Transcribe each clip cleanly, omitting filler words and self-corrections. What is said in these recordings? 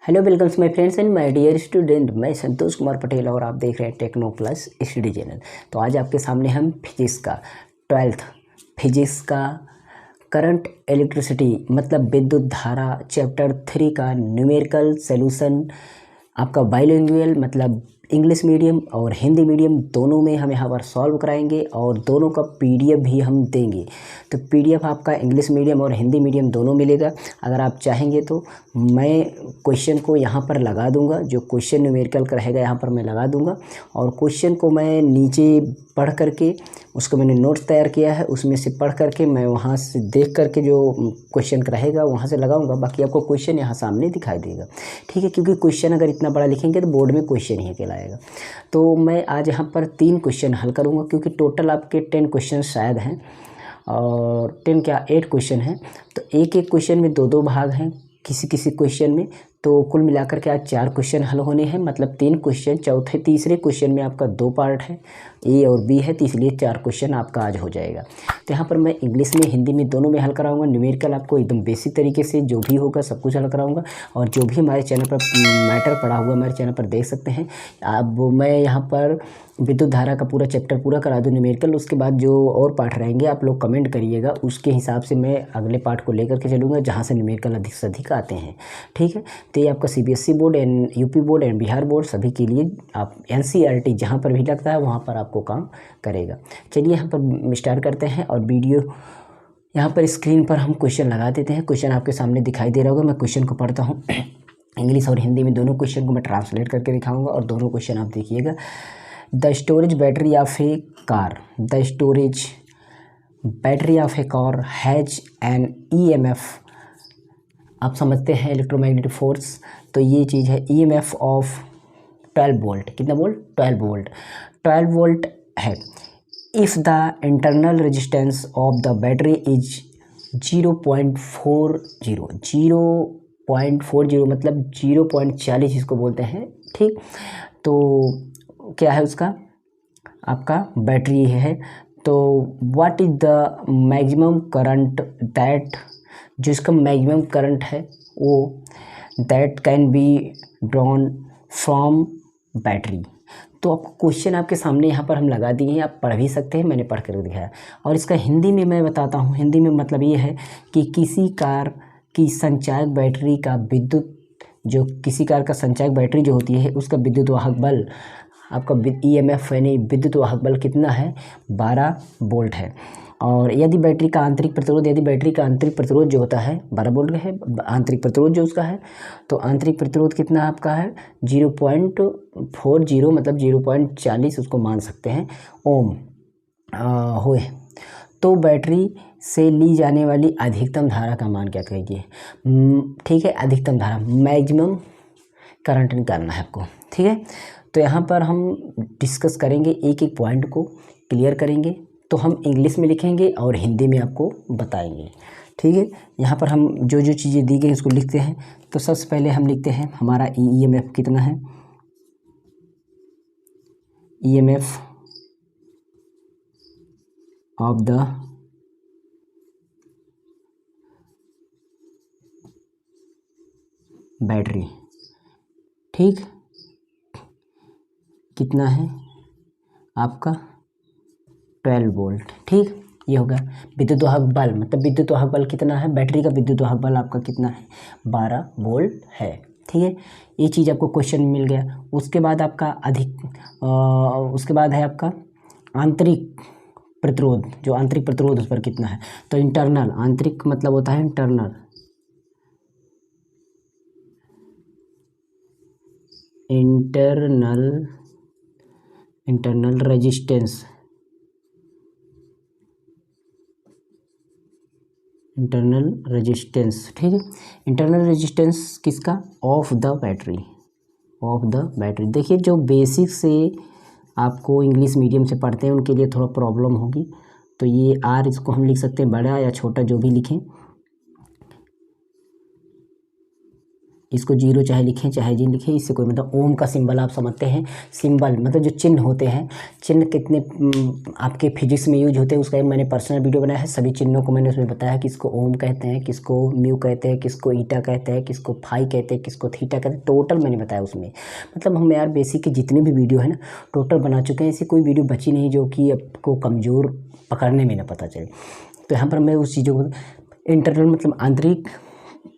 Hello welcomes my friends and my dear student. मैं संतोष कुमार पटेल और आप देख रहे हैं टेक्नो प्लस स्टडी चैनल। तो आज आपके सामने हम फिजिक्स का 12th फिजिक्स का करंट इलेक्ट्रिसिटी मतलब विद्युत धारा चैप्टर 3 का न्यूमेरिकल सॉल्यूशन आपका बाइलिंगुअल मतलब इंग्लिश मीडियम और हिंदी मीडियम दोनों में हम यहाँ पर सॉल्व कराएंगे और दोनों का पीडीएफ भी हम देंगे। तो पीडीएफ आपका इंग्लिश मीडियम और हिंदी मीडियम दोनों मिलेगा। अगर आप चाहेंगे तो मैं क्वेश्चन को यहाँ पर लगा दूंगा, जो क्वेश्चन न्यूमेरिकल का रहेगा यहाँ पर मैं लगा दूंगा और क्वेश्चन को मैं नीचे पढ़ करके उसको मैंने नोट्स तैयार किया है, उसमें से पढ़ करके मैं वहाँ से देख करके जो क्वेश्चन का रहेगा वहाँ से लगाऊंगा। बाकी आपको क्वेश्चन यहाँ सामने दिखाई देगा, ठीक है, क्योंकि क्वेश्चन अगर इतना बड़ा लिखेंगे तो बोर्ड में क्वेश्चन ही कहलाएगा। तो मैं आज यहाँ पर 3 क्वेश्चन हल करूँगा, क्योंकि टोटल आपके 10 क्वेश्चन शायद हैं और 8 क्वेश्चन हैं। तो एक एक क्वेश्चन में 2 भाग हैं किसी किसी क्वेश्चन में। तो कुल मिलाकर के आज 4 क्वेश्चन हल होने हैं, मतलब 3 क्वेश्चन। तीसरे क्वेश्चन में आपका 2 पार्ट है, ए और बी है, तो इसलिए 4 क्वेश्चन आपका आज हो जाएगा। तो यहाँ पर मैं इंग्लिश में हिंदी में दोनों में हल कराऊंगा। न्यूमेरिकल आपको एकदम बेसिक तरीके से जो भी होगा सब कुछ हल कराऊंगा और जो भी हमारे चैनल पर मैटर पड़ा हुआ हमारे चैनल पर देख सकते हैं। अब मैं यहाँ पर विद्युत धारा का पूरा चैप्टर पूरा करा दूँ न्यूमेरिकल, उसके बाद जो और पार्ट रहेंगे आप लोग कमेंट करिएगा, उसके हिसाब से मैं अगले पार्ट को लेकर के चलूँगा जहाँ से न्यूमेरिकल अधिक से अधिक आते हैं, ठीक है। तो ये आपका CBSE board and UP board and Bihar board सभी के लिए आप एनसीईआरटी जहाँ पर भी लगता है वहाँ पर आपको काम करेगा। चलिए यहाँ पर स्टार्ट करते हैं और वीडियो यहाँ पर स्क्रीन पर हम क्वेश्चन लगा देते हैं। क्वेश्चन आपके सामने दिखाई दे रहा होगा, मैं क्वेश्चन को पढ़ता हूँ। इंग्लिश और हिंदी में दोनों क्वेश्चन को मैं ट्रांसलेट करके दिखाऊंगा और दोनों क्वेश्चन आप देखिएगा। The storage battery of A car the storage battery of A car has an EMF. आप समझते हैं इलेक्ट्रोमैग्नेटिक फोर्स, तो ये चीज़ है ईएमएफ ऑफ 12 वोल्ट। कितना वोल्ट? 12 वोल्ट। 12 वोल्ट है। If the internal resistance of the battery is 0.40 मतलब 0.40 इसको बोलते हैं, ठीक। तो क्या है उसका आपका बैटरी है। तो what is the maximum current that, जो इसका मैक्सिमम करंट है वो that can be drawn from battery. तो आपको क्वेश्चन आपके सामने यहाँ पर हम लगा दिए हैं, आप पढ़ भी सकते हैं, मैंने पढ़ कर दिखाया। और इसका हिंदी में मैं बताता हूँ। हिंदी में मतलब ये है कि किसी कार की संचायक बैटरी का विद्युत, जो किसी कार का संचायक बैटरी जो होती है उसका विद्युत वाहक बल आपका ईएमएफ यानी विद्युत वाहक बल कितना है? 12 वोल्ट है। और यदि बैटरी का आंतरिक प्रतिरोध जो होता है 12 वोल्ट है, आंतरिक प्रतिरोध जो उसका है, तो आंतरिक प्रतिरोध कितना आपका है? 0.40 मतलब 0.40 उसको मान सकते हैं ओम हुए। तो बैटरी से ली जाने वाली अधिकतम धारा का मान क्या कहिए? ठीक है, अधिकतम धारा मैक्सिमम करंट निकालना है आपको, ठीक है। तो यहाँ पर हम डिस्कस करेंगे, एक एक पॉइंट को क्लियर करेंगे। तो हम इंग्लिश में लिखेंगे और हिंदी में आपको बताएंगे, ठीक है। यहाँ पर हम जो जो चीज़ें दी गई उसको लिखते हैं। तो सबसे पहले हम लिखते हैं हमारा ईएमएफ कितना है। ईएमएफ ऑफ द बैटरी, ठीक, कितना है आपका? 12 वोल्ट, ठीक। ये हो गया विद्युत वाहक बल, मतलब विद्युत वाहक बल कितना है? बैटरी का विद्युत वाहक बल आपका कितना है? 12 वोल्ट है, ठीक है। ये चीज़ आपको क्वेश्चन में मिल गया। उसके बाद आपका उसके बाद है आपका आंतरिक प्रतिरोध, जो आंतरिक प्रतिरोध उस पर कितना है। तो इंटरनल, आंतरिक मतलब होता है इंटरनल रेजिस्टेंस, ठीक है। इंटरनल रेजिस्टेंस किसका? Of the battery. देखिए जो बेसिक से आपको इंग्लिश मीडियम से पढ़ते हैं उनके लिए थोड़ा प्रॉब्लम होगी। तो ये आर इसको हम लिख सकते हैं बड़ा या छोटा जो भी लिखें। इसको जीरो चाहे लिखें चाहे जी लिखें, इससे कोई मतलब ओम का सिंबल आप समझते हैं, सिंबल मतलब जो चिन्ह होते हैं, चिन्ह कितने आपके फिजिक्स में यूज होते हैं उसका मैंने पर्सनल वीडियो बनाया है। सभी चिन्हों को मैंने उसमें बताया कि किसको ओम कहते हैं, किसको म्यू कहते हैं, किसको ईटा कहते हैं, किसको फाई कहते हैं, किसको थीटा कहते हैं, टोटल मैंने बताया उसमें। मतलब हम यार बेसिक के जितने भी वीडियो है ना टोटल बना चुके हैं, ऐसी कोई वीडियो बची नहीं जो कि आपको कमज़ोर पकड़ने में ना पता चले। तो यहाँ पर मैं उस चीज़ों को इंटरनल मतलब आंतरिक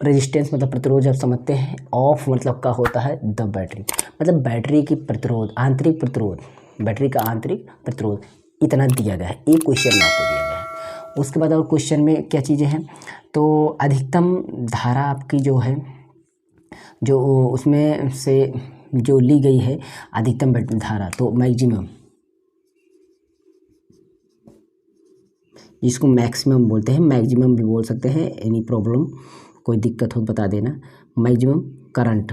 रेजिस्टेंस मतलब प्रतिरोध आप समझते हैं, ऑफ मतलब का होता है द बैटरी, मतलब बैटरी की प्रतिरोध, आंतरिक प्रतिरोध, बैटरी का आंतरिक प्रतिरोध इतना दिया गया है, एक क्वेश्चन में आपको दिया गया है। उसके बाद और क्वेश्चन में क्या चीज़ें हैं, तो अधिकतम धारा आपकी जो है जो उसमें से जो ली गई है अधिकतम धारा, तो मैक्सिमम जिसको मैक्सिमम बोलते हैं, मैक्सिमम भी बोल सकते हैं, एनी प्रॉब्लम कोई दिक्कत हो बता देना। Maximum current,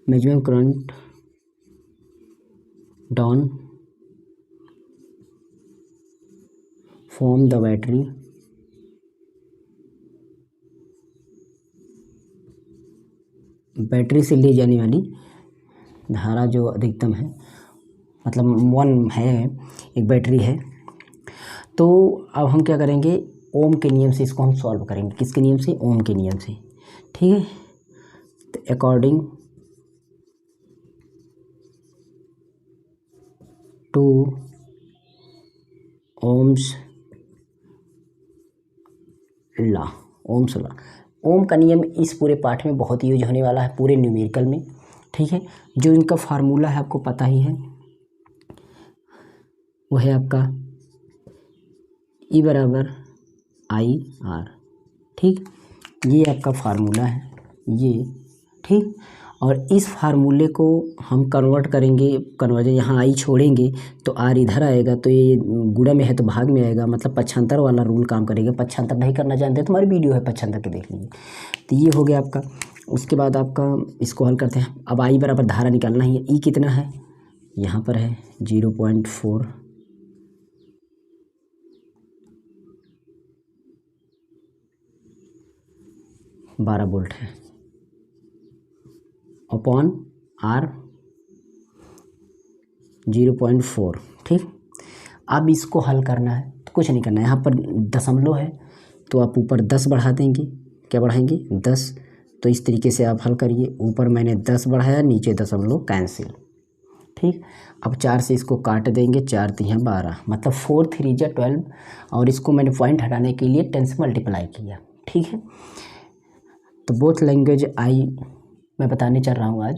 maximum current down from the battery battery से ली जाने वाली धारा जो अधिकतम है, मतलब 1 है, एक बैटरी है। तो अब हम क्या करेंगे, ओम के नियम से इसको हम सॉल्व करेंगे। किसके नियम से? ओम के नियम से, ठीक है। तो according to Ohm's law, Ohm's law, Ohm का नियम इस पूरे पाठ में बहुत यूज होने वाला है, पूरे न्यूमेरिकल में, ठीक है। जो इनका फार्मूला है आपको पता ही है, वो है आपका E बराबर आई आर, ठीक। ये आपका फार्मूला है ये, ठीक। और इस फार्मूले को हम कन्वर्ट करेंगे, कन्वर्जन यहाँ आई छोड़ेंगे तो आर इधर आएगा, तो ये गुणा में है तो भाग में आएगा, मतलब पक्षांतर वाला रूल काम करेगा। पक्षांतर नहीं करना जानते तो हमारी वीडियो है पक्षांतर के, देख लीजिए। तो ये हो गया आपका। उसके बाद आपका इसको हल करते हैं। अब आई बराबर धारा निकालना ही है, ई कितना है, यहाँ पर है 0.4, बारह वोल्ट है, अपॉन आर 0.4, ठीक। अब इसको हल करना है तो कुछ नहीं करना है, यहाँ पर दशमलव है तो आप ऊपर 10 बढ़ा देंगे, क्या बढ़ाएंगे 10, तो इस तरीके से आप हल करिए। ऊपर मैंने 10 बढ़ाया, नीचे दशमलव कैंसिल, ठीक। अब 4 से इसको काट देंगे, 4 3 12, मतलब 4 3 जा 12, और इसको मैंने पॉइंट हटाने के लिए 10 से मल्टीप्लाई किया, ठीक है। तो बोथ लैंग्वेज आई मैं बताने चल रहा हूँ आज।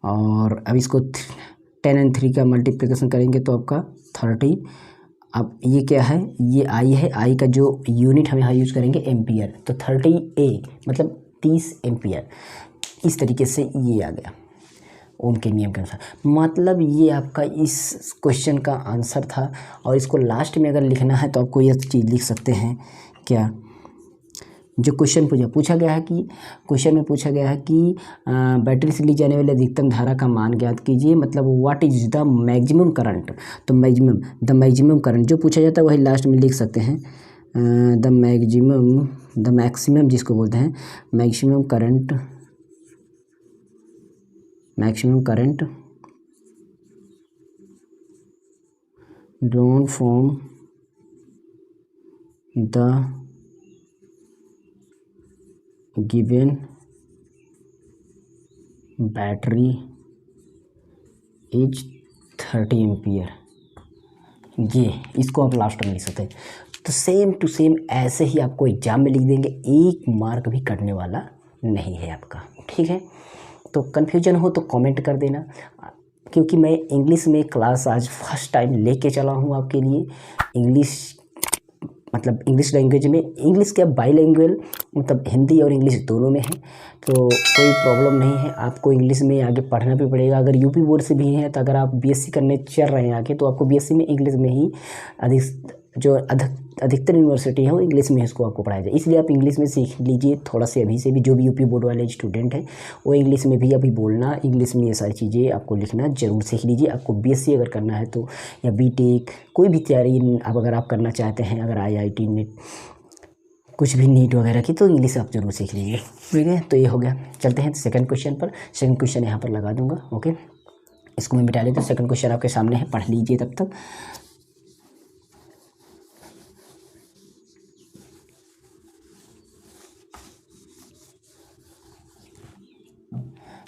और अब इसको 10 और 3 का मल्टीप्लिकेशन करेंगे तो आपका 30। अब ये क्या है, ये आई है, आई का जो यूनिट हम यहाँ यूज़ करेंगे एम्पियर, तो 30A मतलब 30 एम्पियर। इस तरीके से ये आ गया ओम के नियम के अनुसार। मतलब ये आपका इस क्वेश्चन का आंसर था। और इसको लास्ट में अगर लिखना है तो आपको यह चीज़ लिख सकते हैं, क्या जो क्वेश्चन पूछा गया है कि क्वेश्चन में पूछा गया है कि बैटरी से ली जाने वाली अधिकतम धारा का मान ज्ञात कीजिए, मतलब what is the maximum current. तो मैक्सिमम करंट जो पूछा जाता है वही लास्ट में लिख सकते हैं। द मैक्सिमम जिसको बोलते हैं maximum current drawn from the given battery is 30 ampere. ये इसको आप लास्ट में लिख सकते हैं। तो सेम टू सेम ऐसे ही आपको एग्जाम में लिख देंगे, एक मार्क भी कटने वाला नहीं है आपका, ठीक है। तो कन्फ्यूजन हो तो कमेंट कर देना, क्योंकि मैं इंग्लिश में क्लास आज फर्स्ट टाइम लेके चला हूँ आपके लिए। इंग्लिश मतलब इंग्लिश लैंग्वेज में, इंग्लिश क्या बाईलैंग्वेज, मतलब हिंदी और इंग्लिश दोनों में है, तो कोई प्रॉब्लम नहीं है। आपको इंग्लिश में आगे पढ़ना भी पड़ेगा। अगर यूपी बोर्ड से भी हैं तो अगर आप बीएससी करने चल रहे हैं आगे, तो आपको बीएससी में इंग्लिश में ही अधिक अधिकतर यूनिवर्सिटी है वो इंग्लिश में इसको आपको पढ़ाया जाए, इसलिए आप इंग्लिश में सीख लीजिए थोड़ा से अभी से भी। जो भी यूपी बोर्ड वाले स्टूडेंट हैं वो इंग्लिश में भी अभी बोलना, इंग्लिश में ये सारी चीज़ें आपको लिखना जरूर सीख लीजिए। आपको बीएससी अगर करना है तो, या बीटेक, कोई भी तैयारी आप अगर आप करना चाहते हैं, अगर आईआईटी नेट कुछ भी नीट वगैरह की, तो इंग्लिश आप जरूर सीख लीजिए। ठीक है, तो ये हो गया। चलते हैं सेकंड क्वेश्चन पर। सेकंड क्वेश्चन यहाँ पर लगा दूंगा। ओके, इसको मैं मिटा लेता हूँ। सेकंड क्वेश्चन आपके सामने है, पढ़ लीजिए तब तक।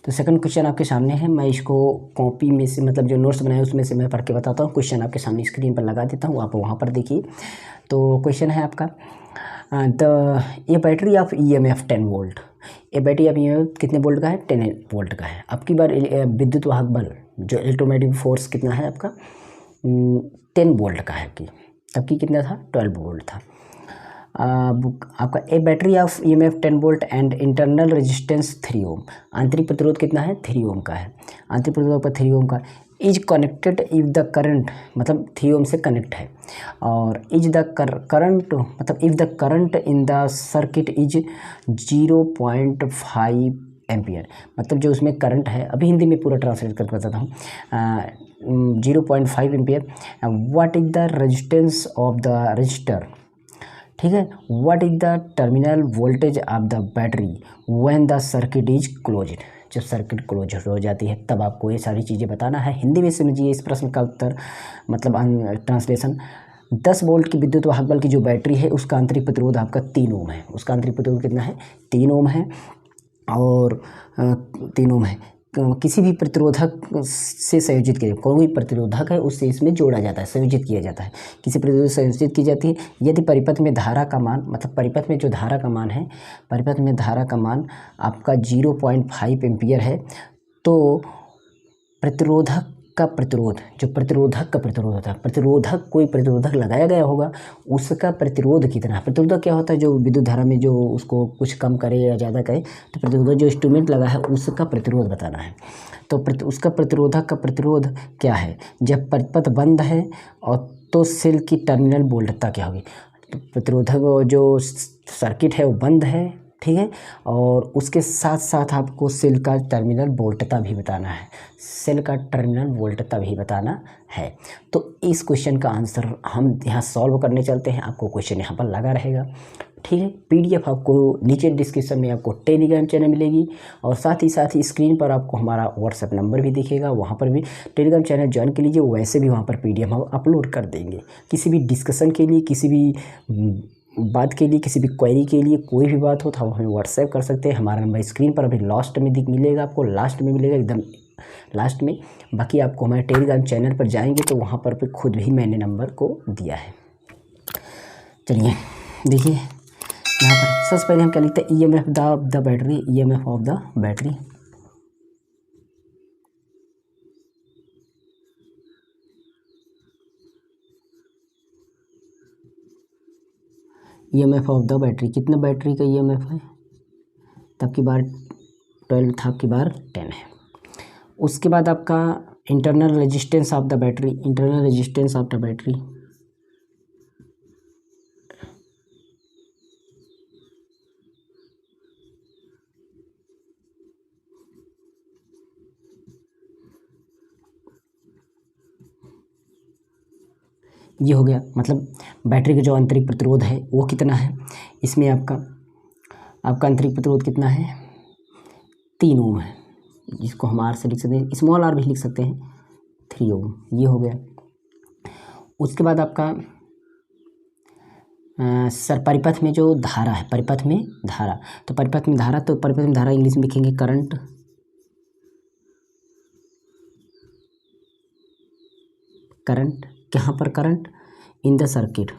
तो सेकंड क्वेश्चन आपके सामने है। मैं इसको कॉपी में से, मतलब जो नोट्स बनाए उसमें से मैं पढ़ के बताता हूँ। क्वेश्चन आपके सामने स्क्रीन पर लगा देता हूँ, आप वहाँ पर देखिए। तो क्वेश्चन है आपका, ये बैटरी ऑफ EMF 10 वोल्ट, ये बैटरी ऑफ EMF कितने वोल्ट का है? 10 वोल्ट का है। अब की बार विद्युत वाहक बल जो इलेक्ट्रोमैग्नेटिक फोर्स कितना है आपका? 10 वोल्ट का है। कि तब की कितना था? 12 वोल्ट था। आपका a battery of EMF 10 volt and internal resistance 3 ohm, आंतरिक प्रतिरोध कितना है? 3 ओम का है। आंतरिक प्रतिरोध पर 3 ओम का। Is connected if the current, मतलब 3 ओम से कनेक्ट है। और इज द करंट, मतलब if the current in the circuit is 0.5 ampere, मतलब जो उसमें करंट है, अभी हिंदी में पूरा ट्रांसलेट करके बताता हूँ। 0.5 ampere. What is the resistance of the register? ठीक है। What is the terminal voltage of the battery when the circuit is closed? जब सर्किट क्लोज हो जाती है तब आपको ये सारी चीज़ें बताना है। हिंदी में समझिए इस प्रश्न का उत्तर, मतलब ट्रांसलेशन। 10 वोल्ट की विद्युत वाहक बल की जो बैटरी है उसका आंतरिक प्रतिरोध आपका 3 ओम है। उसका आंतरिक प्रतिरोध कितना है? 3 ओम है। और 3 ओम है। किसी भी प्रतिरोधक से संयोजित किया, कोई भी प्रतिरोधक है उससे इसमें जोड़ा जाता है, संयोजित किया जाता है। किसी प्रतिरोधक से संयोजित की जाती है यदि परिपथ में धारा का मान, मतलब परिपथ में जो धारा का मान है, परिपथ में धारा का मान आपका 0.5 एम्पियर है, तो प्रतिरोधक का प्रतिरोध, जो प्रतिरोधक का प्रतिरोध होता है, प्रतिरोधक कोई प्रतिरोधक लगाया गया होगा उसका प्रतिरोध कितना है। प्रतिरोधक क्या होता है? जो विद्युत धारा में जो उसको कुछ कम करे या ज़्यादा करे, तो प्रतिरोधक जो इंस्ट्रूमेंट लगा है उसका प्रतिरोध बताना है। तो उसका प्रतिरोधक का प्रतिरोध क्या है? जब परिपथ बंद है और तो सेल की टर्मिनल वोल्टता क्या होगी? तो प्रतिरोधक जो सर्किट है वो बंद है, ठीक है, और उसके साथ साथ आपको सेल का टर्मिनल वोल्टता भी बताना है, सेल का टर्मिनल वोल्टता भी बताना है। तो इस क्वेश्चन का आंसर हम यहाँ सॉल्व करने चलते हैं। आपको क्वेश्चन यहाँ पर लगा रहेगा, ठीक है। PDF आपको नीचे डिस्क्रिप्शन में आपको टेलीग्राम चैनल मिलेगी, और साथ ही स्क्रीन पर आपको हमारा व्हाट्सएप नंबर भी दिखेगा, वहाँ पर भी टेलीग्राम चैनल ज्वाइन कर लीजिए। वैसे भी वहाँ पर PDF हम अपलोड कर देंगे। किसी भी डिस्कशन के लिए, किसी भी बात के लिए, किसी भी क्वेरी के लिए, कोई भी बात हो तो आप हमें व्हाट्सएप कर सकते हैं। हमारा नंबर स्क्रीन पर अभी लास्ट में मिलेगा, आपको लास्ट में मिलेगा, एकदम लास्ट में। बाकी आपको हमारे टेलीग्राम चैनल पर जाएंगे तो वहाँ पर खुद ही मैंने नंबर को दिया है। चलिए देखिए, यहाँ पर सबसे पहले हम क्या लिखते हैं? EMF the battery, EMF of the battery. EMF of the battery, कितना बैटरी का EMF है? तब की बार 12 था, की बार 10 है। उसके बाद आपका internal resistance of the battery, internal resistance of the battery, ये हो गया। मतलब बैटरी का जो आंतरिक प्रतिरोध है वो कितना है? इसमें आपका आंतरिक प्रतिरोध कितना है? 3 ओम है, जिसको हम आर से लिख सकते हैं, स्मॉल आर भी लिख सकते हैं, 3 ओम। ये हो गया। उसके बाद आपका परिपथ में जो धारा है, परिपथ में धारा, तो परिपथ में धारा, तो परिपथ में धारा इंग्लिश में लिखेंगे करंट। करंट कहाँ पर? Current in the circuit,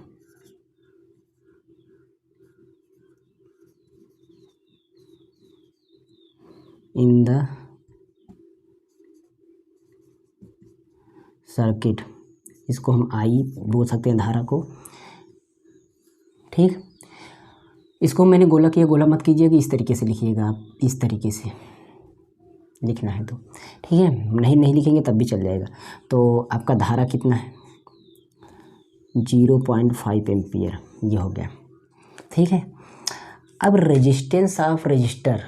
in the circuit, इसको हम आई बोल सकते हैं धारा को, ठीक। इसको मैंने गोला किया, गोला मत कीजिएगा, इस तरीके से लिखिएगा आप, इस तरीके से लिखना है तो ठीक है, नहीं लिखेंगे तब भी चल जाएगा। तो आपका धारा कितना है? 0.5 एम्पियर, ये हो गया। ठीक है, अब रेजिस्टेंस ऑफ रजिस्टर,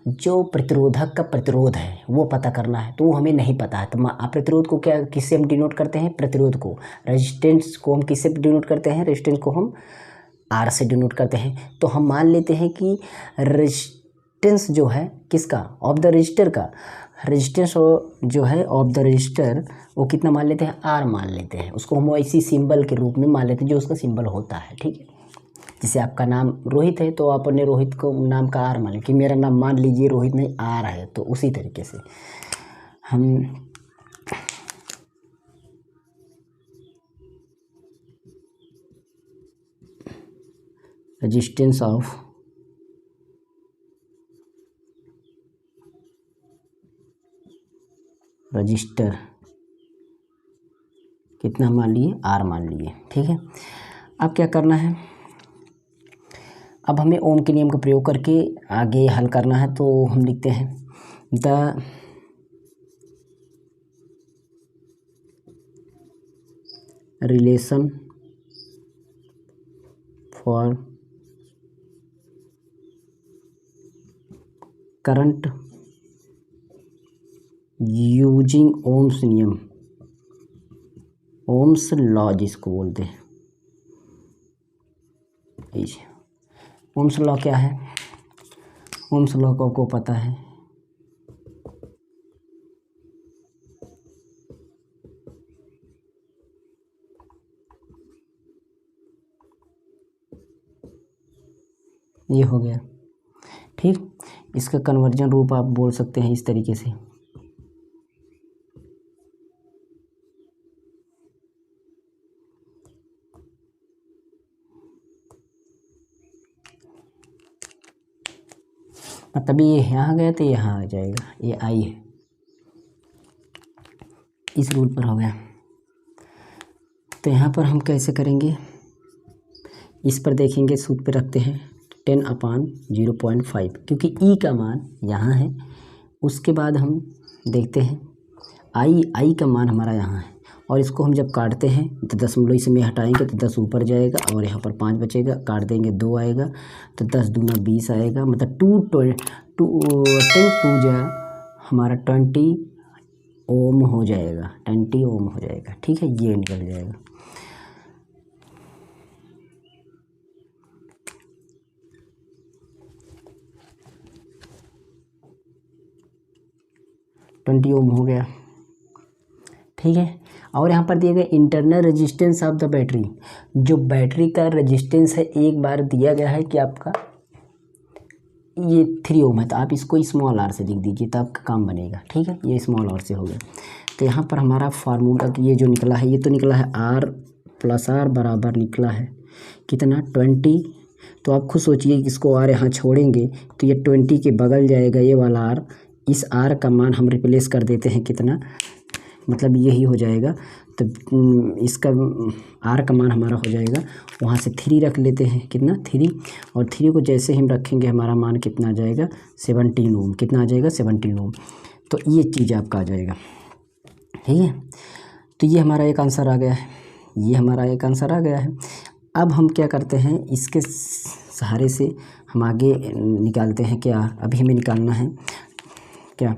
जो प्रतिरोधक का प्रतिरोध है वो पता करना है, तो वो हमें नहीं पता है। तो प्रतिरोध को क्या किससे हम डिनोट करते हैं, प्रतिरोध को। रेजिस्टेंस को हम किससे डिनोट करते हैं, रेजिस्टेंस को हम आर से डिनोट करते हैं। तो हम मान लेते हैं कि रेजिस्टेंस जो है किसका, ऑफ द रजिस्टर का, रेजिस्टेंस जो है ऑफ द रजिस्टर वो कितना मान लेते हैं, आर मान लेते हैं। उसको हम इसी सिंबल के रूप में मान लेते हैं जो उसका सिंबल होता है। ठीक है, जैसे आपका नाम रोहित है तो आपने रोहित को नाम का आर मान लिया, कि मेरा नाम मान लीजिए रोहित नहीं आर है, तो उसी तरीके से हम रेजिस्टेंस ऑफ रजिस्टर कितना मान लिए, आर मान लिए। ठीक है, अब क्या करना है, अब हमें ओम के नियम का प्रयोग करके आगे हल करना है। तो हम लिखते हैं the relation for current using Ohm's नियम, ओम्स लॉ जिसको बोलते हैं। ओम्स लॉ क्या है, ओम्स लॉ को आपको पता है, ये हो गया। ठीक, इसका कन्वर्जन रूप आप बोल सकते हैं इस तरीके से, मतलब ये यहाँ गया तो यहाँ आ जाएगा, ये आई है, इस रूल पर हो गया। तो यहाँ पर हम कैसे करेंगे, इस पर देखेंगे, सूत्र पे रखते हैं 10/0.5, क्योंकि ई का मान यहाँ है। उसके बाद हम देखते हैं आई का मान हमारा यहाँ है, और इसको हम जब काटते हैं तो दशमलव इसमें हटाएंगे तो 10 ऊपर जाएगा और यहाँ पर 5 बचेगा, काट देंगे 2 आएगा, तो 10 दूना 20 आएगा, मतलब 10 जा हमारा 20 ओम हो जाएगा, 20 ओम हो जाएगा। ठीक है, ये निकल जाएगा। ओम हो गया। ठीक है, और यहाँ पर दिया गया internal resistance of the battery, जो बैटरी का रेजिस्टेंस है एक बार दिया गया है कि आपका ये 3 ओम है, तो आप इसको स्मॉल आर से लिख दीजिए तो आपका काम बनेगा। ठीक है, ये स्मॉल आर से हो गया। तो यहाँ पर हमारा फार्मूला ये जो निकला है, ये तो निकला है R + R बराबर निकला है कितना, 20। तो आप खुद सोचिए कि इसको R यहाँ छोड़ेंगे तो ये 20 के बगल जाएगा ये वाला R, इस R का मान हम रिप्लेस कर देते हैं कितना, मतलब यही हो जाएगा। तो इसका R का मान हमारा हो जाएगा, वहाँ से 3 रख लेते हैं, कितना 3, और 3 को जैसे हम रखेंगे हमारा मान कितना आ जाएगा, 17 ओम। कितना आ जाएगा, 17 ओम। तो ये चीज़ आपका आ जाएगा। ठीक है, तो ये हमारा एक आंसर आ गया है, ये हमारा एक आंसर आ गया है। अब हम क्या करते हैं, इसके सहारे से हम आगे निकालते हैं क्या, अभी हमें निकालना है क्या,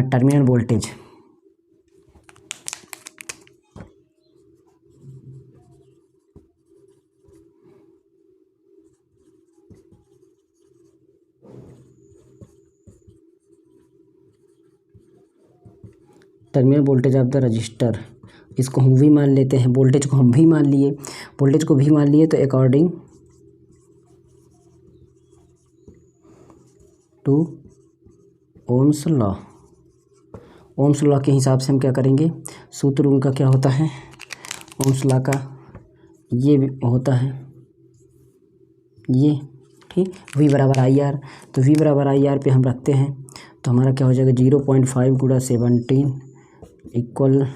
terminal voltage. Terminal voltage of the register, इसको हम भी मान लेते हैं, वोल्टेज को हम भी मान लिए, वोल्टेज को भी मान लिए। तो according to Ohm's law, Ohm's law के हिसाब से हम क्या करेंगे, सूत्र उनका क्या होता है, ओम्स लॉ का ये होता है ये। ठीक, V बराबर IR, तो V बराबर IR पे हम रखते हैं तो हमारा क्या हो जाएगा, 0.5 × 17 इक्वल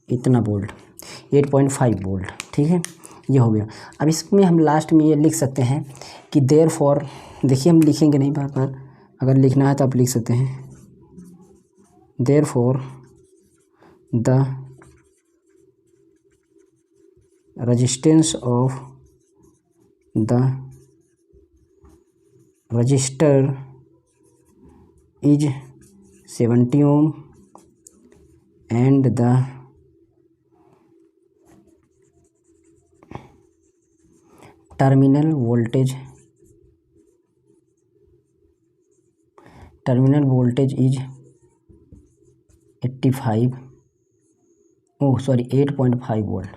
इतना वोल्ट, 8.5 वोल्ट। ठीक है, ये हो गया। अब इसमें हम लास्ट में ये लिख सकते हैं कि देयरफॉर, देखिए हम लिखेंगे नहीं बार बार, अगर लिखना है तो आप लिख सकते हैं, therefore the resistance of the resistor is 70 ohm and the terminal voltage is 8.5 volt.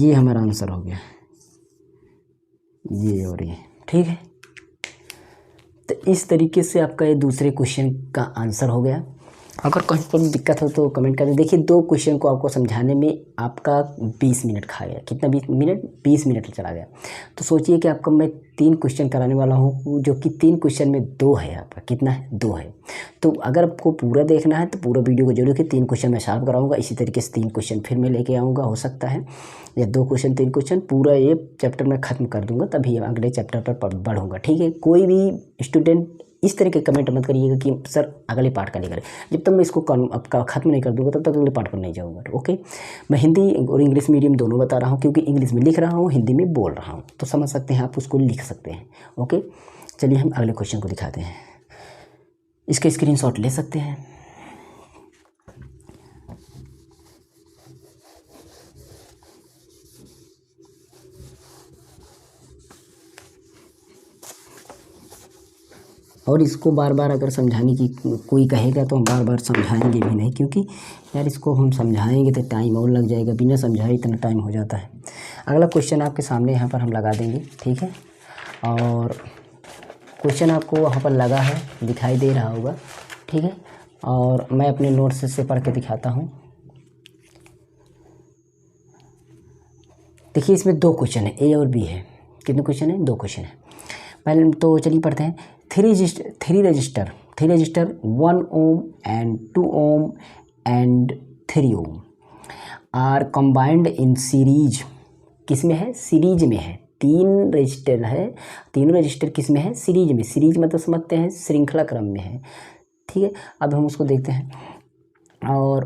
ये हमारा आंसर हो गया, ये और ये, ठीक है। तो इस तरीके से आपका ये दूसरे क्वेश्चन का आंसर हो गया। अगर कहीं पर दिक्कत हो तो कमेंट करें। देखिए 2 क्वेश्चन को आपको समझाने में आपका 20 मिनट खा गया। कितना 20 मिनट चला गया। तो सोचिए कि आपका मैं 3 क्वेश्चन कराने वाला हूँ, जो कि 3 क्वेश्चन में 2 है। आपका कितना है? 2 है। तो अगर आपको पूरा देखना है तो पूरा वीडियो को जरूर कि 3 क्वेश्चन मैं सॉल्व कराऊंगा। इसी तरीके से 3 क्वेश्चन फिर मैं लेके आऊँगा, हो सकता है, या 2 क्वेश्चन 3 क्वेश्चन पूरा ये चैप्टर में ख़त्म कर दूँगा, तभी अगले चैप्टर पर बढ़ूँगा, ठीक है। कोई भी स्टूडेंट इस तरह के कमेंट मत करिएगा कि सर अगले पार्ट का नहीं करें। जब तक मैं इसको आपका ख़त्म नहीं कर दूँगा तब तक अगले पार्ट पर नहीं जाऊँगा। ओके, मैं हिंदी और इंग्लिश मीडियम दोनों बता रहा हूँ, क्योंकि इंग्लिश में लिख रहा हूँ, हिंदी में बोल रहा हूँ, तो समझ सकते हैं आप, उसको लिख सकते हैं। ओके, चलिए हम अगले क्वेश्चन को दिखाते हैं। इसके स्क्रीनशॉट ले सकते हैं। और इसको बार बार अगर समझाने की कोई कहेगा तो हम बार बार समझाएंगे भी नहीं, क्योंकि यार इसको हम समझाएंगे तो टाइम और लग जाएगा, बिना समझाए इतना टाइम हो जाता है। अगला क्वेश्चन आपके सामने यहाँ पर हम लगा देंगे, ठीक है। और क्वेश्चन आपको वहाँ पर लगा है, दिखाई दे रहा होगा, ठीक है। और मैं अपने नोट्स से पढ़ के दिखाता हूँ। देखिए इसमें 2 क्वेश्चन है, ए और बी है। कितने क्वेश्चन है? 2 क्वेश्चन है। पहले तो चलिए पढ़ते हैं। 3 register 1 ohm and 2 ohm and 3 ohm are combined in series. किस में है? सीरीज में है। 3 रजिस्टर है, तीनों रजिस्टर किस में है? सीरीज में। सीरीज मतलब समझते हैं श्रृंखला क्रम में है, ठीक है। अब हम उसको देखते हैं। और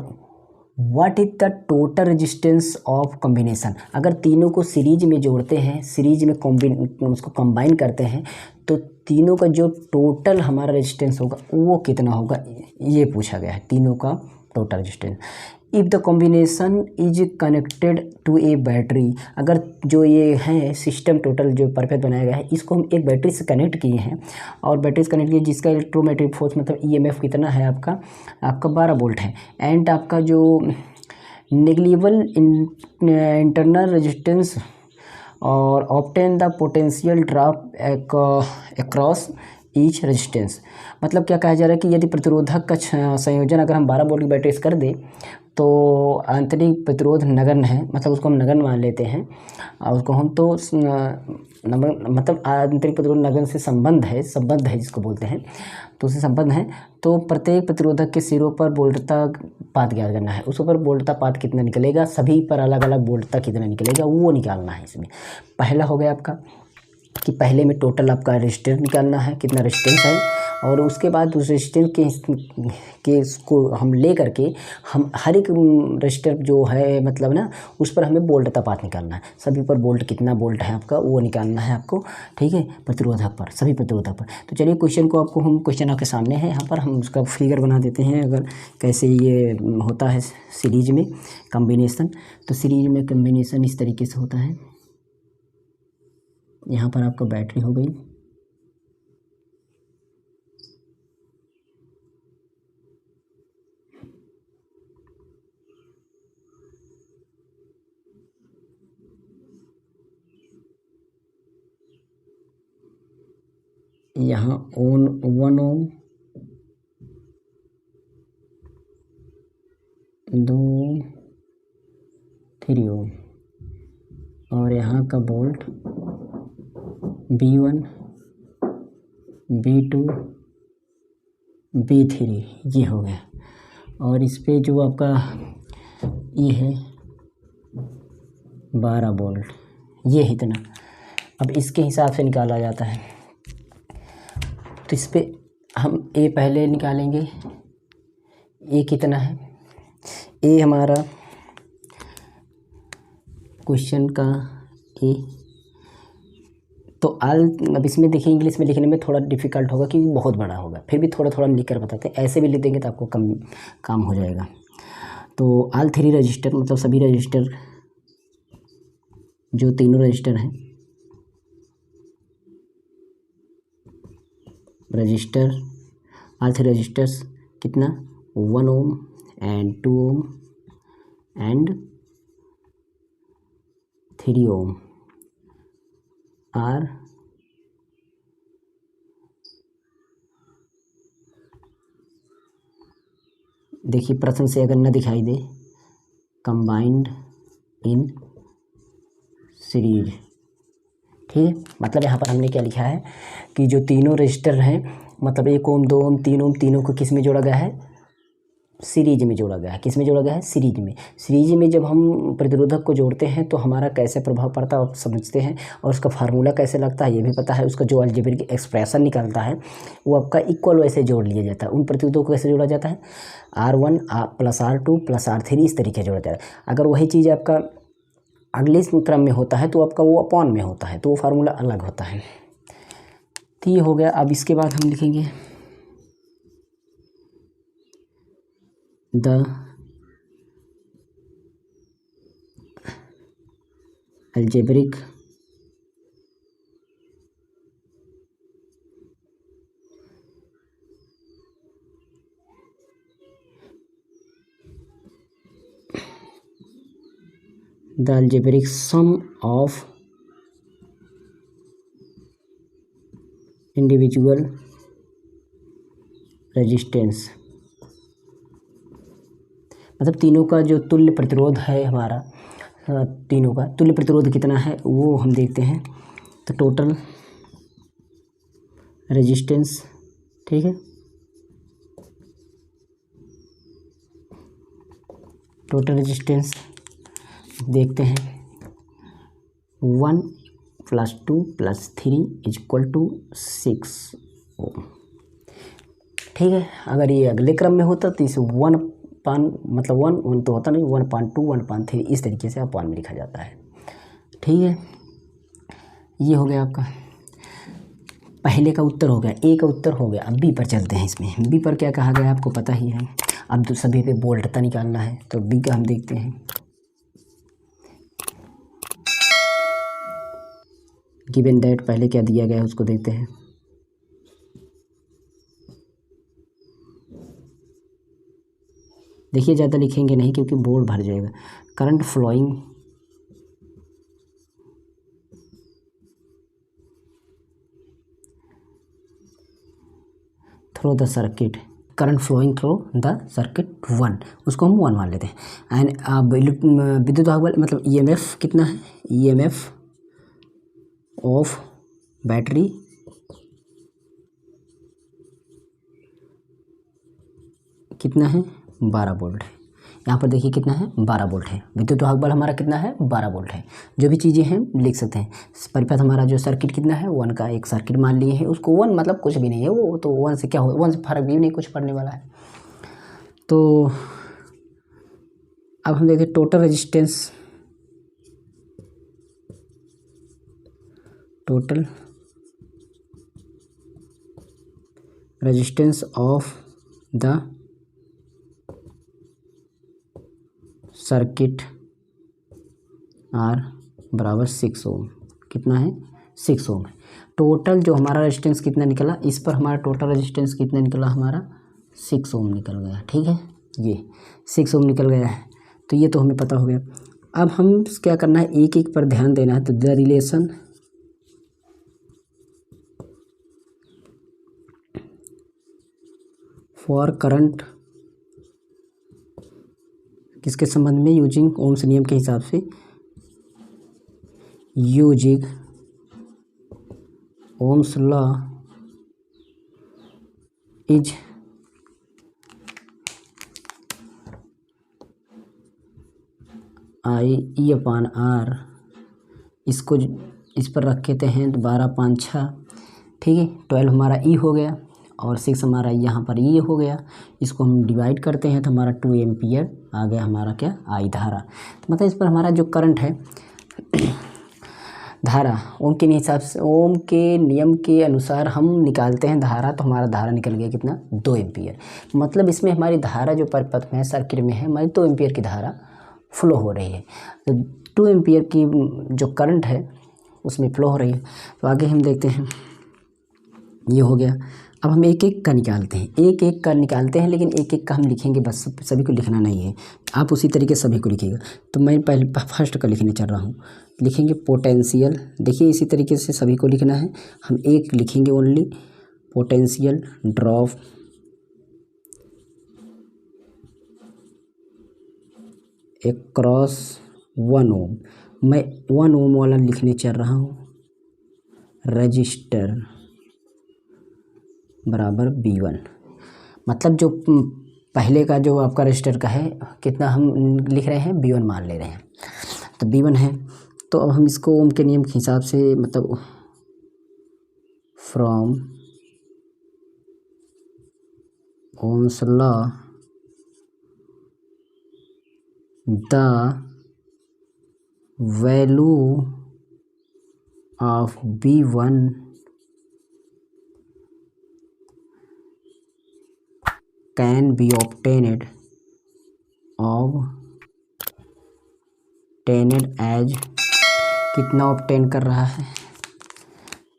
what is the total resistance of combination. अगर तीनों को सीरीज में जोड़ते हैं, सीरीज में उसको कंबाइन करते हैं, तो तीनों का जो टोटल हमारा रेजिस्टेंस होगा वो कितना होगा, ये पूछा गया है। तीनों का total resistance. If the combination is connected to a battery. अगर जो ये है सिस्टम टोटल जो परफेक्ट बनाया गया है, इसको हम एक बैटरी से कनेक्ट किए हैं, और बैटरी से कनेक्ट किए जिसका इलेक्ट्रोमैग्नेटिक फोर्स मतलब ईएमएफ कितना है आपका 12 वोल्ट है। एंड आपका जो नेग्लिजिबल इंटरनल रेजिस्टेंस और obtain the potential drop across each resistance. मतलब क्या कहा जा रहा है कि यदि प्रतिरोधक का संयोजन अगर हम 12 वोल्ट की बैटरी से कर दें तो आंतरिक प्रतिरोध नगण्य है, मतलब उसको हम नगण्य मान लेते हैं, और उसको हम तो मतलब आंतरिक प्रतिरोध नगण्य से संबंध है जिसको बोलते हैं, तो उससे संबंध है। तो प्रत्येक प्रतिरोधक के सिरों पर वोल्टता पात ज्ञात करना है। उस पर वोल्टता पात कितना निकलेगा, सभी पर अलग अलग वोल्टता कितना निकलेगा वो निकालना है। इसमें पहला हो गया आपका कि पहले में टोटल आपका रेजिस्टेंस निकालना है, कितना रेजिस्टेंस है, और उसके बाद उस रेजिस्टेंस के इसको हम ले करके हम हर एक रेजिस्टर जो है मतलब ना उस पर हमें वोल्टता पात निकालना है। सभी पर वोल्ट कितना वोल्ट है आपका वो निकालना है आपको, ठीक है, प्रतिरोधक पर, सभी प्रतिरोधक पर। तो चलिए क्वेश्चन को आपको हम क्वेश्चन आपके सामने है, यहाँ पर हम उसका फिगर बना देते हैं। अगर कैसे ये होता है सीरीज में कम्बिनेशन, तो सीरीज में कम्बिनेशन इस तरीके से होता है। यहाँ पर आपका बैटरी हो गई, यहाँ 1 ओम, 2 ओम, 3 ओम, और यहाँ का वोल्ट B1, B2, B3 ये हो गया। और इस पे जो आपका ये है 12 वोल्ट, ये इतना। अब इसके हिसाब से निकाला जाता है, तो इस पे हम ए पहले निकालेंगे। ए कितना है? ए हमारा क्वेश्चन का ए। तो आल, अब इसमें देखिए इंग्लिश में लिखने में थोड़ा डिफ़िकल्ट होगा क्योंकि बहुत बड़ा होगा, फिर भी थोड़ा थोड़ा लिख कर बताते हैं, ऐसे भी लिख देंगे तो आपको कम काम हो जाएगा। तो आल थ्री रजिस्टर मतलब सभी रजिस्टर, जो तीनों रजिस्टर हैं, रजिस्टर आल थ्री रजिस्टर्स कितना 1 ohm and 2 ohm and 3 ohm are देखिए प्रश्न से अगर न दिखाई दे, कंबाइंड इन सीरीज। ठीक है, मतलब यहाँ पर हमने क्या लिखा है कि जो तीनों रजिस्टर हैं, मतलब 1 ओम 2 ओम 3 ओम, तीनों को किस में जोड़ा गया है, सीरीज में जोड़ा गया है। किस में जोड़ा गया है, सीरीज में। सीरीज में जब हम प्रतिरोधक को जोड़ते हैं तो हमारा कैसे प्रभाव पड़ता है आप समझते हैं, और उसका फार्मूला कैसे लगता है ये भी पता है। उसका जो अलजेब्रिक एक्सप्रेशन निकलता है वो आपका इक्वल वैसे जोड़ लिया जाता है। उन प्रतिरोधकों को कैसे जोड़ा जाता है, R1 + R2 + R3 इस तरीके जोड़ा जाता है। अगर वही चीज़ आपका अगले क्रम में होता है तो आपका वो अपॉन में होता है, तो वो फार्मूला अलग होता है। तो ये हो गया। अब इसके बाद हम लिखेंगे the algebraic sum of individual resistance, मतलब तीनों का जो तुल्य प्रतिरोध है हमारा, तीनों का तुल्य प्रतिरोध कितना है वो हम देखते हैं। तो टोटल रेजिस्टेंस, ठीक है, टोटल रेजिस्टेंस देखते हैं 1 + 2 + 3 = 6 ओम। ठीक है, अगर ये अगले क्रम में होता तो इसे 1 मतलब 1 तो होता नहीं, 1/2 1/3 इस तरीके से अपॉन में लिखा जाता है। ठीक है, ये हो गया आपका पहले का उत्तर हो गया, ए का उत्तर हो गया। अब बी पर चलते हैं। इसमें बी पर क्या कहा गया आपको पता ही है। अब तो सभी पे बोल्डता निकालना है, तो बी का हम देखते हैं। गिवन दैट पहले क्या दिया गया है उसको देखते हैं। देखिए ज़्यादा लिखेंगे नहीं क्योंकि बोर्ड भर जाएगा। Current flowing through the circuit, current flowing through the circuit 1, उसको हम 1 मान लेते हैं। एंड अब विद्युत आवेश मतलब EMF कितना है, EMF ऑफ बैटरी कितना है 12 वोल्ट है। यहाँ पर देखिए कितना है 12 वोल्ट है। विद्युत वाहक बल हमारा कितना है 12 वोल्ट है। जो भी चीज़ें हैं लिख सकते हैं। परिपथ हमारा जो सर्किट कितना है 1 का एक सर्किट मान लिए हैं, उसको 1 मतलब कुछ भी नहीं है, वो तो 1 से क्या हो, 1 से फर्क भी नहीं कुछ पड़ने वाला है। तो अब हम देखते total resistance, total resistance of the circuit R = 6 ओम। कितना है 6 ओम। टोटल जो हमारा रेजिस्टेंस कितना निकला, इस पर हमारा टोटल रेजिस्टेंस कितना निकला, हमारा 6 ओम निकल गया। ठीक है, ये 6 ओम निकल गया है। तो ये तो हमें पता हो गया। अब हम क्या करना है, एक एक पर ध्यान देना है। तो द रिलेशन फॉर करंट किसके संबंध में, यूजिंग ओम्स नियम के हिसाब से, using Ohm's law is I/E/R। इसको इस पर रख देते हैं तो 12 5 6, ठीक है, 12 हमारा E हो गया और 6 हमारा यहाँ पर E हो गया। इसको हम डिवाइड करते हैं तो हमारा 2 एम्पियर आ गया हमारा क्या, I धारा। तो मतलब इस पर हमारा जो करंट है धारा ओम के हिसाब से, ओम के नियम के अनुसार हम निकालते हैं धारा, तो हमारा धारा निकल गया कितना 2 एम्पियर। मतलब इसमें हमारी धारा जो परिपथ में है, सर्किट में है, हमारी 2 एम्पियर की धारा फ्लो हो रही है। तो 2 एम्पियर की जो करंट है उसमें फ्लो हो रही है। तो आगे हम देखते हैं, ये हो गया। अब हम एक एक का निकालते हैं, एक एक का निकालते हैं, लेकिन एक एक का हम लिखेंगे, बस सभी को लिखना नहीं है, आप उसी तरीके से सभी को लिखिएगा। तो मैं पहले फर्स्ट का लिखने चल रहा हूँ। लिखेंगे पोटेंशियल, देखिए इसी तरीके से सभी को लिखना है। हम एक लिखेंगे ओनली, पोटेंशियल ड्रॉप अक्रॉस 1 ओम। मैं 1 ओम वाला लिखने चल रहा हूँ। रजिस्टर बराबर V1, मतलब जो पहले का जो आपका रजिस्टर का है कितना हम लिख रहे हैं, V1 मान ले रहे हैं, तो V1 है। तो अब हम इसको ओम के नियम के हिसाब से, मतलब from Ohm's law the value of V1 can be obtained as, कितना ऑब्टेन कर रहा है,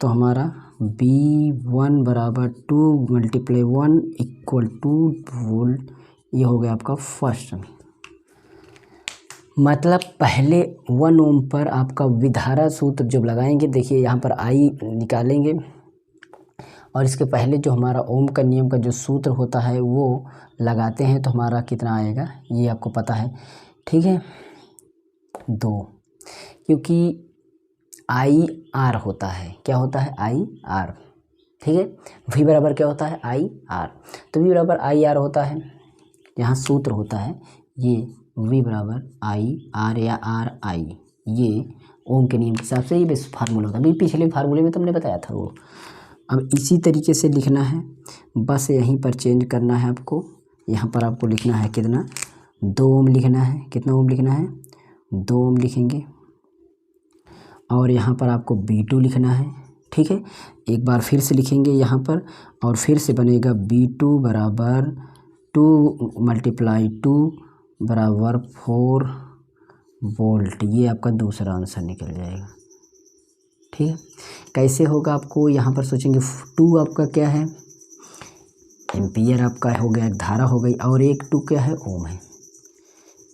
तो हमारा V1 बराबर 2 × 1 = वोल्ट। ये हो गया आपका फर्स्ट में। मतलब पहले 1 ओम पर आपका विधारा सूत्र जब लगाएंगे, देखिए यहाँ पर I निकालेंगे, और इसके पहले जो हमारा ओम का नियम का जो सूत्र होता है वो लगाते हैं, तो हमारा कितना आएगा ये आपको पता है, ठीक है, 2। क्योंकि IR होता है, क्या होता है, IR, ठीक है। V बराबर क्या होता है, IR, तो V बराबर IR होता है। यहाँ सूत्र होता है ये V बराबर IR या RI, ये ओम के नियम के हिसाब से ये बेस फार्मूला होता है। अभी पिछले फार्मूले में तो हमने बताया था वो। अब इसी तरीके से लिखना है, बस यहीं पर चेंज करना है आपको। यहाँ पर आपको लिखना है कितना, 2 ओम लिखना है। कितना ओम लिखना है, 2 ओम लिखेंगे। और यहाँ पर आपको B2 लिखना है, ठीक है। एक बार फिर से लिखेंगे यहाँ पर, और फिर से बनेगा B2 बराबर 2 × 2 बराबर 4 वोल्ट। ये आपका दूसरा आंसर निकल जाएगा, ठीक है। कैसे होगा, आपको यहाँ पर सोचेंगे 2 आपका क्या है, एम्पियर आपका हो गया, धारा हो गई, और 2 क्या है, ओम है।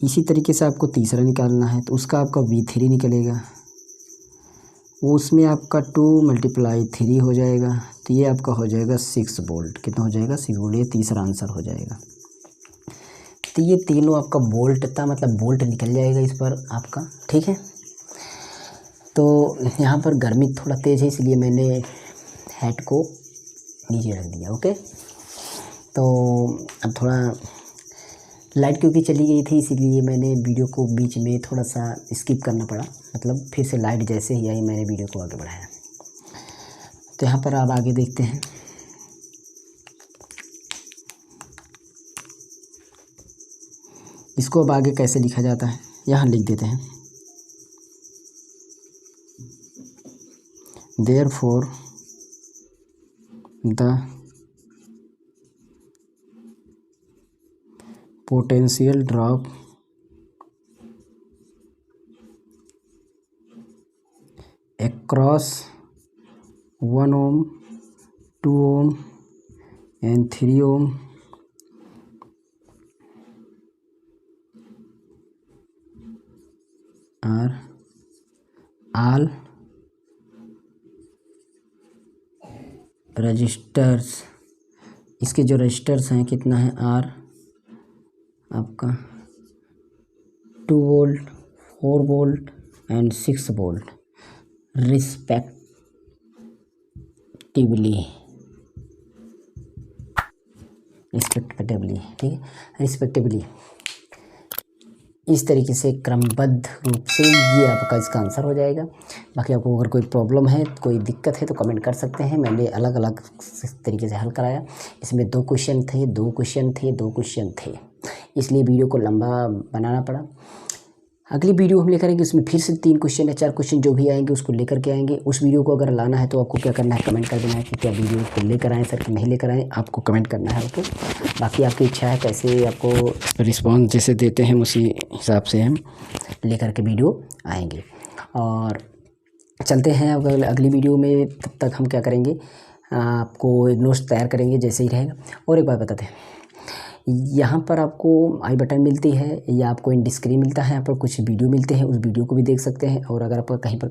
इसी तरीके से आपको तीसरा निकालना है, तो उसका आपका V3 निकलेगा, उसमें आपका 2 × 3 हो जाएगा, तो ये आपका हो जाएगा 6 वोल्ट। कितना हो जाएगा, 6 वोल्ट। ये तीसरा आंसर हो जाएगा। तो ये तीनों आपका वोल्ट था, मतलब वोल्ट निकल जाएगा इस पर आपका, ठीक है। तो यहाँ पर गर्मी थोड़ा तेज़ है, इसलिए मैंने हेड को नीचे रख दिया, ओके। तो अब थोड़ा लाइट क्योंकि चली गई थी, इसीलिए मैंने वीडियो को बीच में थोड़ा सा स्किप करना पड़ा, मतलब फिर से लाइट जैसे ही आई मैंने वीडियो को आगे बढ़ाया। तो यहाँ पर आप आगे देखते हैं, इसको अब आगे कैसे लिखा जाता है, यहाँ लिख देते हैं, Therefore, the potential drop across 1 ohm, 2 ohm and 3 ohm are all registers. इसके जो रजिस्टर्स हैं कितना है, R आपका 2 volt, 4 volt and 6 volt respectively, ठीक है, रिस्पेक्टिवली। इस तरीके से क्रमबद्ध रूप से ये आपका इसका आंसर हो जाएगा। बाकी आपको अगर कोई प्रॉब्लम है, कोई दिक्कत है तो कमेंट कर सकते हैं। मैंने अलग अलग तरीके से हल कराया। इसमें 2 क्वेश्चन थे, 2 क्वेश्चन थे, 2 क्वेश्चन थे, इसलिए वीडियो को लंबा बनाना पड़ा। अगली वीडियो हम लेकर आएंगे, उसमें फिर से 3 क्वेश्चन या 4 क्वेश्चन जो भी आएंगे उसको लेकर के आएंगे। उस वीडियो को अगर लाना है तो आपको क्या करना है, कमेंट कर देना है कि क्या वीडियो को लेकर आएँ सर कि नहीं लेकर आएँ, आपको कमेंट करना है। ओके, बाकी आपकी इच्छा है, कैसे आपको रिस्पॉन्स जैसे देते हैं उसी हिसाब से हम लेकर के वीडियो आएंगे। और चलते हैं अब अगली वीडियो में, तब तक हम क्या करेंगे, आपको एक नोट्स तैयार करेंगे जैसे ही रहेगा। और एक बात बताते हैं, यहाँ पर आपको आई बटन मिलती है या आपको इंड स्क्रीन मिलता है, यहाँ पर कुछ वीडियो मिलते हैं, उस वीडियो को भी देख सकते हैं। और अगर आपका कहीं पर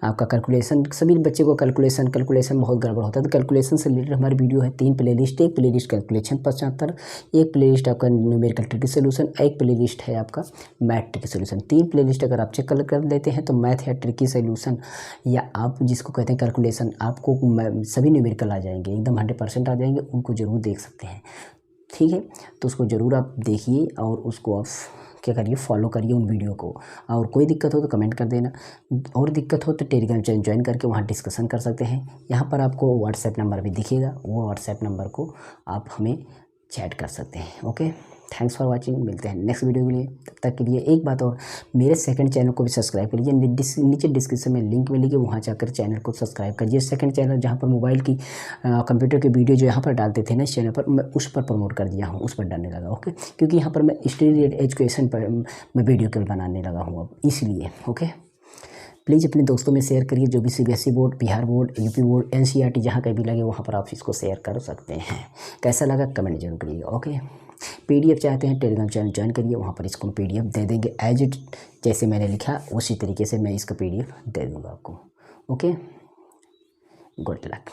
आपका कैलकुलेशन, सभी बच्चे को कैलकुलेशन बहुत गड़बड़ होता है, तो कैलकुलेशन से रिलेटेड हमारी वीडियो है 3 प्लेलिस्ट। एक प्लेलिस्ट कैलकुलेशन 75, एक प्लेलिस्ट आपका न्यूमेरिकल ट्रिक सोल्यूशन, एक प्लेलिस्ट है आपका मैथ ट्रिक सोल्यूशन। 3 प्लेलिस्ट अगर आप चेक कर लेते हैं तो मैथ या ट्रिकी सोल्यूशन या आप जिसको कहते हैं कैलकुलेशन, आपको सभी न्यूमेरिकल आ जाएंगे, एकदम 100% आ जाएंगे, उनको ज़रूर देख सकते हैं। ठीक है, तो उसको ज़रूर आप देखिए और उसको आप क्या करिए, फॉलो करिए उन वीडियो को। और कोई दिक्कत हो तो कमेंट कर देना, और दिक्कत हो तो टेलीग्राम चैनल ज्वाइन करके वहाँ डिस्कशन कर सकते हैं। यहाँ पर आपको व्हाट्सएप नंबर भी दिखेगा, वो व्हाट्सएप नंबर को आप हमें चैट कर सकते हैं। ओके, थैंक्स फॉर वाचिंग, मिलते हैं नेक्स्ट वीडियो के लिए। तब तक के लिए एक बात और, मेरे सेकंड चैनल को भी सब्सक्राइब करिए, नीचे डिस्क्रिप्शन में लिंक मिलेगी, वहाँ जाकर चैनल को सब्सक्राइब करिए। सेकंड चैनल जहाँ पर मोबाइल की कंप्यूटर की वीडियो जो यहाँ पर डालते थे ना, इस चैनल पर मैं उस पर प्रमोट कर दिया हूँ, उस पर डालने लगा। ओके, क्योंकि यहाँ पर मैं स्टडी एजुकेशन पर मैं वीडियो केवल बनाने लगा हूँ अब, इसलिए। ओके, प्लीज़ अपने दोस्तों में शेयर करिए, जो भी CBSE board, Bihar board, UP board, NCERT जहाँ कहीं भी लगे वहाँ पर आप इसको शेयर कर सकते हैं। कैसा लगा कमेंट जरूर करिएगा। ओके, PDF चाहते हैं टेलीग्राम चैनल ज्वाइन करिए, वहाँ पर इसको PDF दे देंगे एज इट, जैसे मैंने लिखा उसी तरीके से मैं इसका PDF दे दूँगा आपको। Okay, good luck.